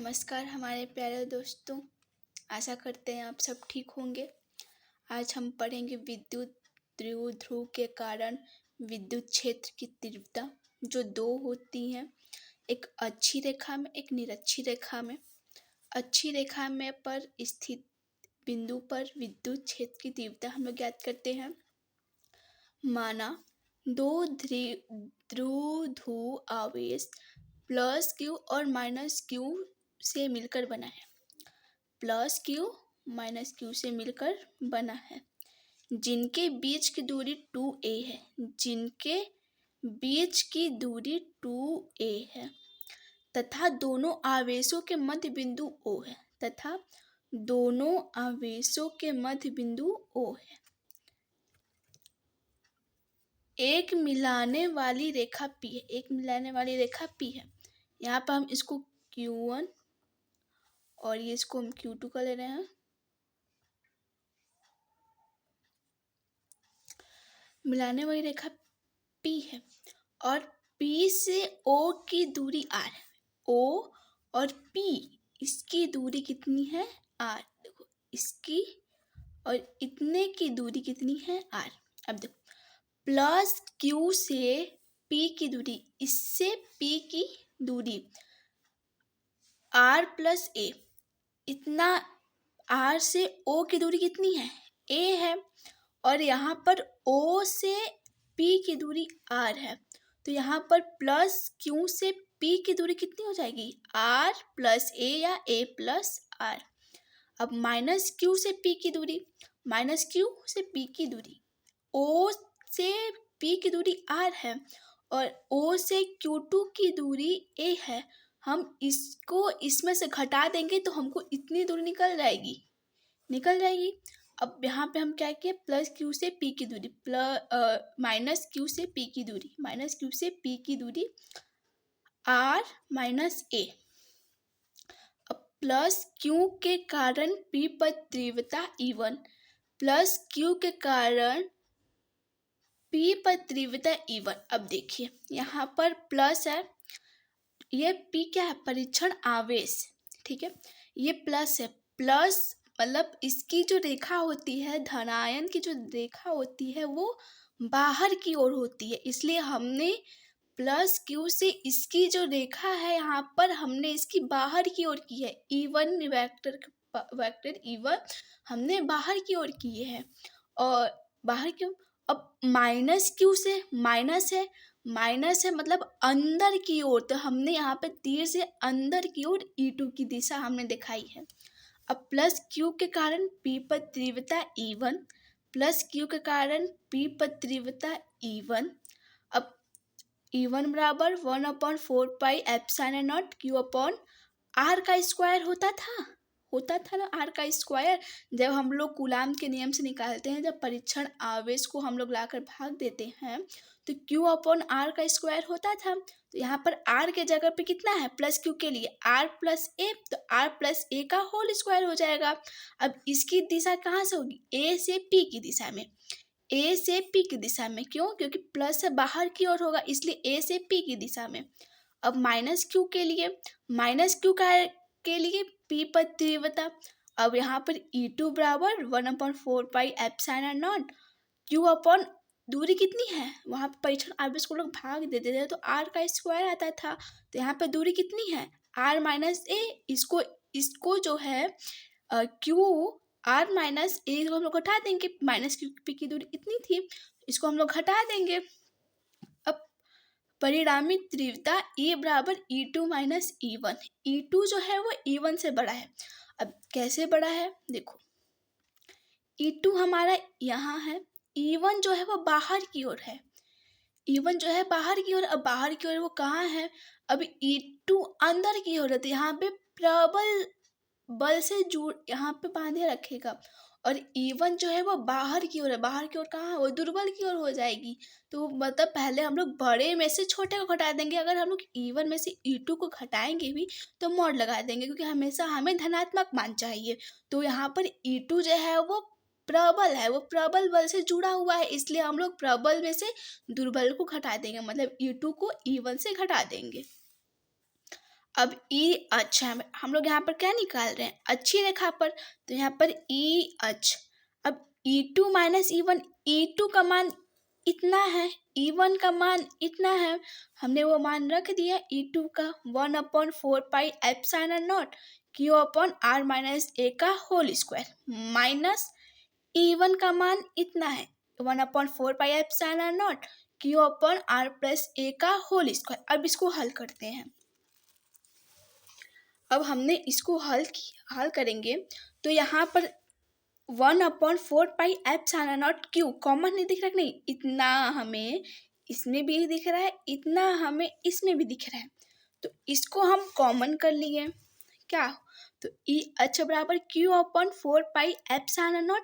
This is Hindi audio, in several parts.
नमस्कार हमारे प्यारे दोस्तों। आशा करते हैं आप सब ठीक होंगे। आज हम पढ़ेंगे विद्युत द्विध्रुव के कारण विद्युत क्षेत्र की तीव्रता जो दो होती हैं, एक अच्छी रेखा में एक निरक्षी रेखा में। अच्छी रेखा में पर स्थित बिंदु पर विद्युत क्षेत्र की तीव्रता हम लोग ज्ञात करते हैं। माना दो द्विध्रुव आवेश प्लस क्यू और माइनस क्यू से मिलकर बना है। प्लस क्यू माइनस क्यू से मिलकर बना है, जिनके बीच की दूरी 2a है। जिनके बीच की दूरी 2a है तथा दोनों आवेशों के मध्य बिंदु O है। तथा दोनों आवेशों के मध्य बिंदु O है। एक मिलाने वाली रेखा P है। एक मिलाने वाली रेखा P है। यहाँ पर हम इसको Q1 और ये इसको हम Q2 कर ले रहे हैं। मिलाने वाली रेखा P है और P से O की दूरी R है। O और P इसकी दूरी कितनी है? R। देखो इसकी और इतने की दूरी कितनी है? R। अब देखो प्लस Q से P की दूरी, इससे P की दूरी R प्लस A, इतना R से O की दूरी कितनी है? A है। और यहाँ पर O से P की दूरी R है, तो यहाँ पर प्लस Q से P की दूरी कितनी हो जाएगी? R प्लस A या A प्लस R। अब माइनस Q से P की दूरी, माइनस Q से P की दूरी, O से P की दूरी R है और O से Q2 की दूरी A है। हम इसको इसमें से घटा देंगे तो हमको इतनी दूरी निकल जाएगी। अब यहाँ पे हम क्या किए? प्लस Q से P की दूरी माइनस Q से P की दूरी, माइनस Q से P की दूरी R माइनस A। अब प्लस Q के कारण P पर तीव्रता E1, प्लस Q के कारण P पर तीव्रता E1। अब देखिए यहाँ पर प्लस है, ये P क्या है? परीक्षण आवेश, ठीक है। ये प्लस है, प्लस मतलब इसकी जो रेखा होती है, धनायन की जो रेखा होती है वो बाहर की ओर होती है, इसलिए हमने प्लस Q से इसकी जो रेखा है यहाँ पर हमने इसकी बाहर की ओर की है। E1 वेक्टर E1 हमने बाहर की ओर किए हैं और बाहर क्यों? अब माइनस Q से माइनस है मतलब अंदर की ओर, तो हमने यहाँ पे तीर से अंदर की ओर E2 की दिशा हमने दिखाई है। अब प्लस Q के कारण P पर तीव्रता E1, प्लस Q के कारण P पर तीव्रता E1। अब E1 बराबर 1/4 पाई epsilon not Q upon R का स्क्वायर होता था ना, R का स्क्वायर। जब हम लोग कूलाम के नियम से निकालते हैं, जब परीक्षण आवेश को हम लोग लाकर भाग देते हैं तो Q अपॉन R का स्क्वायर होता था। तो यहाँ पर R के जगह पे कितना है? प्लस Q के लिए R प्लस A, तो R प्लस A का होल स्क्वायर हो जाएगा। अब इसकी दिशा कहाँ से होगी? A से P की दिशा में। A से P की दिशा में क्यों? क्योंकि प्लस से बाहर की ओर होगा, इसलिए A से P की दिशा में। अब माइनस Q के लिए, माइनस Q के लिए P पर तीव्रता। अब यहाँ पर E2 बराबर 1/4 पाई एप्सिलॉन नॉट Q अपॉन दूरी कितनी है? वहाँ पर परीक्षण आवेश को लोग भाग देते थे तो R का स्क्वायर आता था, तो यहाँ पर दूरी कितनी है? R minus A। इसको जो है Q R माइनस A को हम लोग घटा देंगे, माइनस Q P की दूरी इतनी थी, इसको हम लोग घटा देंगे। अब परिणामी तीव्रता E बराबर E2 माइनस E1। E2 जो है वो E1 से बड़ा है। अब कैसे बड़ा है? देखो E2 हमारा यहाँ है, E1 जो है वो बाहर की ओर है। E1 जो है बाहर की ओर, अब बाहर की ओर वो कहाँ है? अब E2 अंदर की ओर है, तो यहाँ पे प्रबल बल से यहाँ पे बांधे रखेगा। और E1 जो है वो बाहर की ओर है, बाहर की ओर कहाँ है? वो दुर्बल की ओर हो जाएगी। तो मतलब पहले हम लोग बड़े में से छोटे को घटा देंगे। अगर हम लोग E1 में से E2 को घटाएंगे भी तो मॉड लगा देंगे, क्योंकि हमेशा हमें धनात्मक मान चाहिए। तो यहाँ पर E2 जो है वो प्रबल है, वो प्रबल बल से जुड़ा हुआ है, इसलिए हम लोग प्रबल में से दुर्बल को घटा देंगे, मतलब E2 को E1 से घटा देंगे। अब ई अच है, हम लोग यहाँ पर क्या निकाल रहे हैं, अच्छी रेखा पर, तो यहाँ पर ई अच। अब E2 माइनस E1, E2 का मान इतना है, E1 का मान इतना है, हमने वो मान रख दिया E2 का 1/4πε0 Q/r-a का होल स्क्वायर माइनस E1 का मान इतना है 1/4πε0 Q/r+a का होल स्क्वायर। अब इसको हल करते हैं। अब हमने इसको हल करेंगे तो यहाँ पर 1/4πε0 Q कॉमन नहीं दिख रहा, नहीं, इतना हमें इसमें भी दिख रहा है, इतना हमें इसमें भी दिख रहा है, तो इसको हम कॉमन कर लिए। क्या, तो ई अच्छा बराबर Q/4πε0,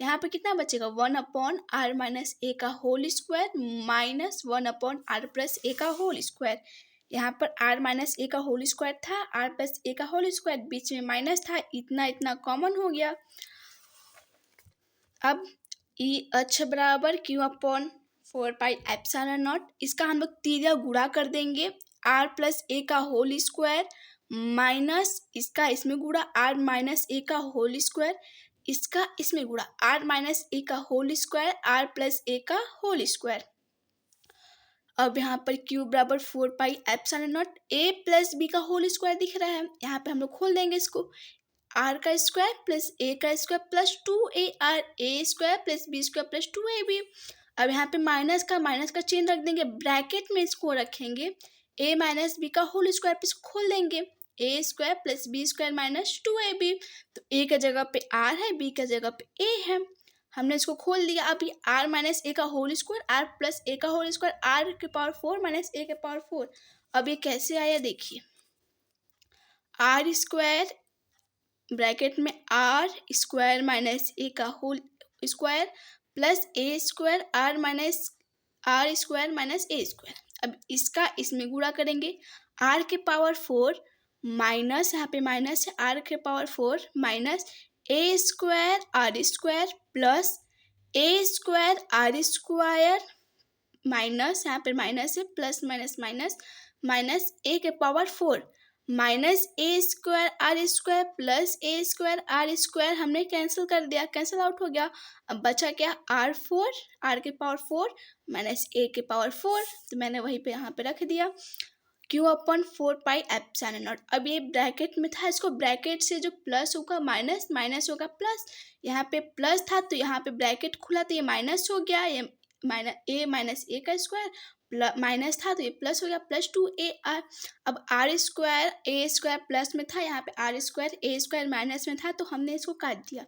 यहाँ पे कितना बचेगा 1/r-a का होल स्क्वायर माइनस 1/r+a का होल स्क्वायर। यहाँ पर r-a का होल स्क्वायर था, r+a का होल स्क्वायर, बीच में माइनस था, इतना इतना कॉमन हो गया। अब ई अच्छा बराबर Q/4πε0, इसका हम लोग तीजा गुणा कर देंगे r+a का होल स्क्वायर माइनस इसका इसमें गुणा r-a का होल स्क्वायर, इसका इसमें गुणा r-a का होल स्क्वायर r+a का होल स्क्वायर। अब यहाँ पर Q बराबर 4πε0 a+b का होल स्क्वायर दिख रहा है, यहाँ पे हम लोग खोल देंगे इसको, r का स्क्वायर प्लस a का square plus 2ar, a square plus b square plus 2ab। अब यहाँ पे माइनस का चिन्ह रख देंगे, ब्रैकेट में इसको रखेंगे a माइनस बी का होल स्क्वायर पे इसको खोल देंगे, a square plus b square minus 2ab। तो a का जगह पे r है, b का जगह पे a है, हमने इसको खोल दिया। अब ये r माइनस a का whole square, r plus a का होल स्क्वायर, r के पावर 4 माइनस a के पावर 4। अब ये कैसे आया देखिए, r स्क्वायर ब्रैकेट में r स्क्वायर माइनस a का whole square plus a square r square minus a square. अब इसका इसमें गुणा करेंगे, r के पावर 4 माइनस, यहाँ पे माइनस है, r के power 4 minus a square r square plus a square r square minus, यहाँ पे माइनस है, plus minus minus minus a के power 4 minus a square r square plus a square r square, हमने कैंसिल कर दिया, कैंसिल आउट हो गया। अब बचा क्या, r4, r के पावर 4 माइनस a के पावर 4, तो मैंने वहीं पे यहाँ पे रख दिया Q/4πε0। अब ये ब्रैकेट में था, इसको ब्रैकेट से जो प्लस होगा माइनस, माइनस होगा प्लस, यहाँ पे प्लस था तो यहाँ पे ब्रैकेट खुला तो ये माइनस हो गया, ये माइनस a का स्क्वायर माइनस था तो ये प्लस हो गया, प्लस 2ar। अब r square a square plus में था, यहाँ पे r square a square minus में था, तो हमने इसको काट दिया।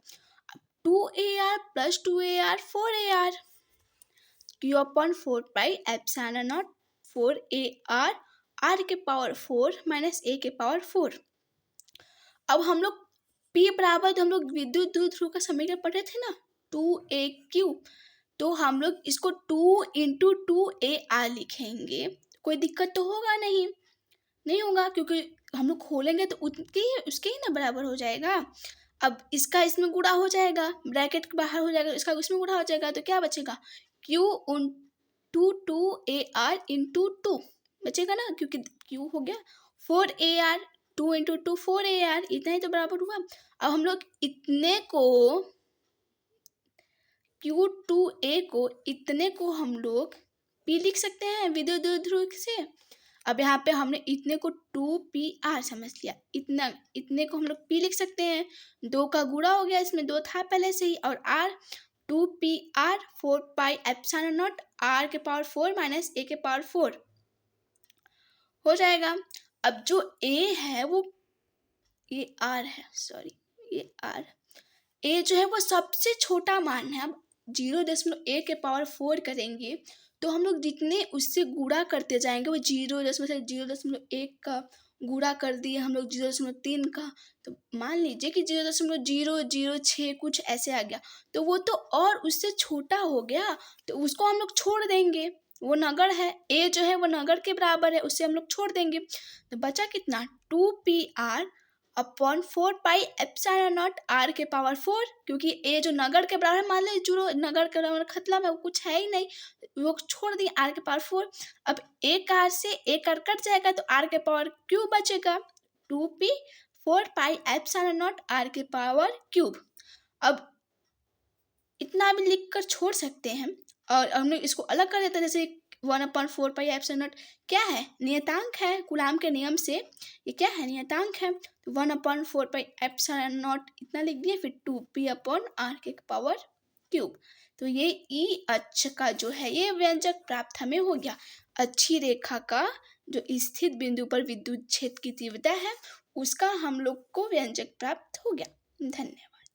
2ar plus 2ar 4ar, Q/4πε0 4ar, r के पावर 4 माइनस a के पावर 4। अब हम लोग P बराबर, तो हम लोग विद्युत द्विध्रुव का समीकरण पढ़े थे ना, 2aq, तो हम लोग इसको 2 × 2ar लिखेंगे, कोई दिक्कत तो होगा नहीं होगा, क्योंकि हम लोग खोलेंगे तो उसके ही ना बराबर हो जाएगा। अब इसका इसमें गुणा हो जाएगा, ब्रैकेट के बाहर हो जाएगा, इसका इसमें गुणा हो जाएगा, तो क्या बचेगा, Q × 2ar × 2 बचेगा ना, क्योंकि Q हो गया 4ar, 2 × 2 4ar, इतना ही तो बराबर हुआ। अब हम लोग इतने को Q2a को, इतने को हम लोग P लिख सकते हैं विद्युत द्विध्रुव से। अब यहाँ पे हमने इतने को 2pr समझ लिया, इतने को हम लोग P लिख सकते हैं, 2 का गुणा हो गया, इसमें 2 था पहले से ही, और r 2pr 4πε0 r के पावर 4 माइनस a के पावर 4 हो जाएगा। अब जो a है वो ये r है, सॉरी ये r, a जो है वो सबसे छोटा मान है। अब 0.1 के पावर 4 करेंगे तो हम लोग जितने उससे गुणा करते जाएंगे, वो 0.1 का गुणा कर दिए हम लोग 0.3 का, तो मान लीजिए कि 0.006 कुछ ऐसे आ गया, तो वो तो और उससे छोटा हो गया, तो उसको हम लोग छोड़ देंगे, वो नगण्य है, a जो है वो नगण्य के बराबर है, उससे हम लोग छोड़ देंगे। तो बचा कितना 2pr upon 4 pi epsilon naught R के पावर 4, क्योंकि ए जो नगर के बराबर है, मान लीजिए जो नगर के बराबर खतला में कुछ है ही नहीं, वो छोड़ दिए आर के पावर 4। अब एक आर से एक आर कट जाएगा तो आर के पावर क्यूब बचेगा, 2p 4 pi epsilon naught R के पावर क्यूब। अब इतना भी लिख कर छोड़ सकते हैं और हमने इसको अलग कर देते हैं, जैसे 1/4 पाई एप्सिलॉन नॉट क्या है, नियतांक है, कूलाम के नियम से ये क्या है, नियतांक है। तो 1/4 पाई एप्सिलॉन नॉट इतना लिख दिए, फिर 2p/r के पावर क्यूब। तो ये ई अक्ष का जो है ये व्यंजक प्राप्त हमें हो गया। अच्छी रेखा का जो स्थित बिंदु पर विद्युत क्षेत्र की तीव्रता है उसका हम लोग को व्यंजक प्राप्त हो गया। धन्यवाद।